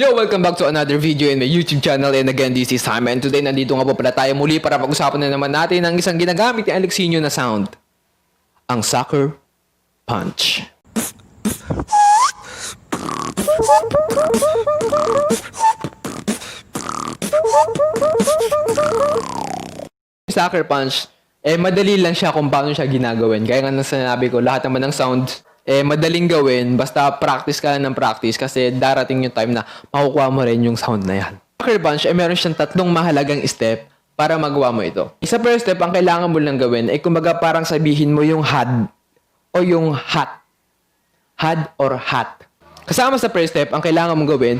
Yo, welcome back to another video in my YouTube channel, and again, this is Simon. Today, nandito nga po pala tayo muli para pag-usapan na naman natin ang isang ginagamit ni Alexinho na sound. Ang sucker punch. Sucker punch, madali lang siya kung paano siya ginagawin. Kaya nga nang sinabi ko, lahat naman ng sound madaling gawin, basta practice ka lang ng practice kasi darating yung time na makukuha mo rin yung sound na yan. Sucker punch, meron siyang tatlong mahalagang step para magawa mo ito. Isa first step, ang kailangan mo lang gawin ay kumbaga parang sabihin mo yung had o yung hat. Had or hat. Kasama sa first step, ang kailangan mong gawin,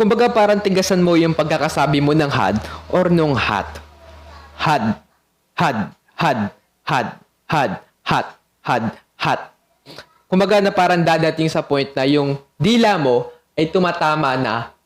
kumbaga parang tigasan mo yung pagkakasabi mo ng had or nung hat. Had, had, had, had, had, hat, had, hat. Kumbaga na parang dadating sa point na yung dila mo ay tumatama na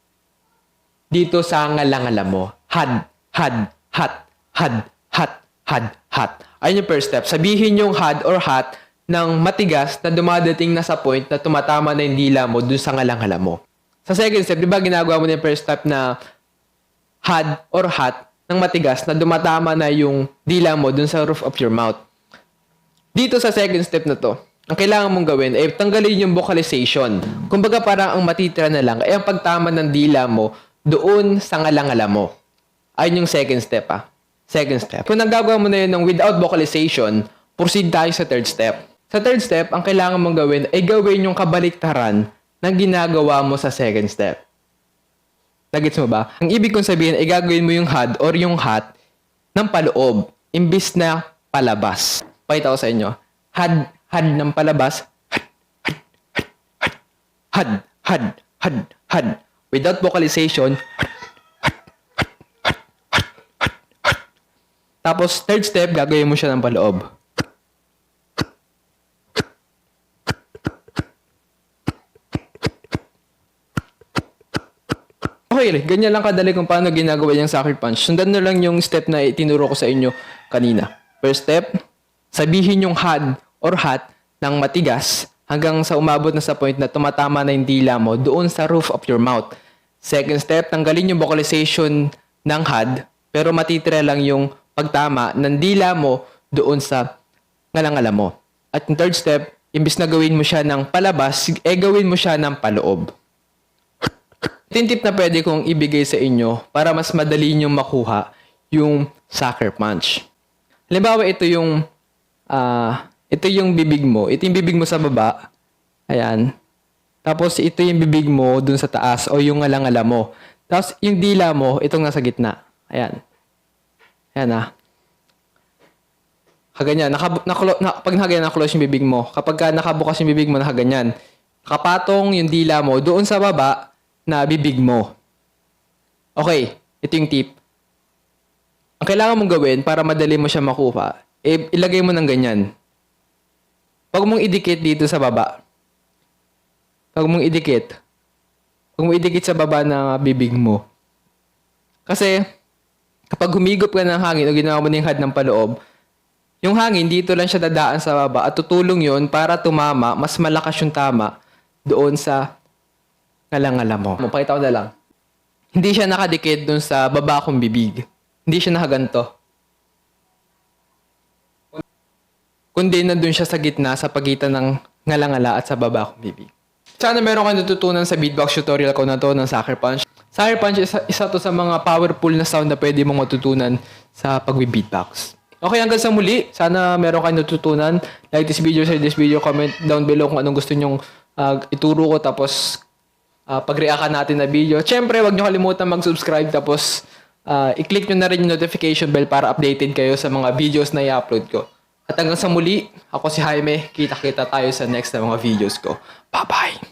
dito sa ngalangala mo. Had, had, hat, had, hat, had, hat. Ayun yung first step. Sabihin yung had or hat ng matigas na dumadating na sa point na tumatama na yung dila mo dun sa ngalangala mo. Sa second step, di ba ginagawa mo na yung first step na had or hat ng matigas na dumatama na yung dila mo dun sa roof of your mouth. Dito sa second step na to, ang kailangan mong gawin ay tanggalin yung vocalization. Kumbaga parang ang matitira na lang ay ang pagtama ng dila mo doon sa ngalangala mo. Ayun yung second step Second step. Kung nagagawa mo na yun ng without vocalization, proceed tayo sa third step. Sa third step, ang kailangan mong gawin ay gawin yung kabaliktaran ng ginagawa mo sa second step. Nagets mo ba? Ang ibig kong sabihin ay gagawin mo yung had or yung hat ng paloob imbis na palabas. Pakita ko sa inyo. Had ng palabas. Had. Without vocalization. Tapos, third step, gagawin mo siya ng paloob. Okay, ganyan lang kadali kung paano ginagawa yung sucker punch. Sundan na lang yung step na itinuro ko sa inyo kanina. First step, sabihin yung had or hat ng matigas hanggang sa umabot na sa point na tumatama na yung dila mo doon sa roof of your mouth. Second step, tanggalin yung vocalization ng had pero matitira lang yung pagtama ng dila mo doon sa ngalangala mo. At yung third step, imbis na gawin mo siya ng palabas, gawin mo siya ng paloob. Ito yung tip na pwede kong ibigay sa inyo para mas madali nyo makuha yung sucker punch. Halimbawa, ito yung bibig mo. Ito yung bibig mo sa baba. Ayan. Tapos, ito yung bibig mo dun sa taas o yung ngalangala mo. Tapos, yung dila mo, itong nasa gitna. Ayan. Ayan Kaganyan. Pag nakaganyan, naklose yung bibig mo. Kapag nakabukas yung bibig mo, nakaganyan. Kapatong yung dila mo doon sa baba na bibig mo. Okay. Ito yung tip. Ang kailangan mong gawin para madali mo siya makuha, ilagay mo ng ganyan. Huwag mong idikit dito sa baba. Huwag mong idikit sa baba ng bibig mo. Kasi, kapag humigop ka ng hangin o ginawa mo ng had ng paloob, yung hangin dito lang siya dadaan sa baba at tutulong yun para tumama, mas malakas yung tama doon sa ngalangala mo. Mapakita ko na lang. Hindi siya nakadikit doon sa baba kong bibig. Hindi siya nakaganto. Kundi nandun siya sa gitna sa pagitan ng ngalangala at sa baba kong bibig. Sana meron kang natutunan sa beatbox tutorial ko na to ng sucker punch. Sucker punch isa to sa mga powerful na sound na pwede mong matutunan sa pag-beatbox. Okay, hanggang sa muli. Sana meron kang natutunan. Like this video, share this video, comment down below kung anong gusto nyong ituro ko. Tapos, pag-react natin na video. Siyempre, huwag nyo kalimutan mag-subscribe. Tapos, i-click nyo na rin yung notification bell para updated kayo sa mga videos na i-upload ko. At hanggang sa muli, ako si Jaime. Kita-kita tayo sa next na mga videos ko. Bye-bye!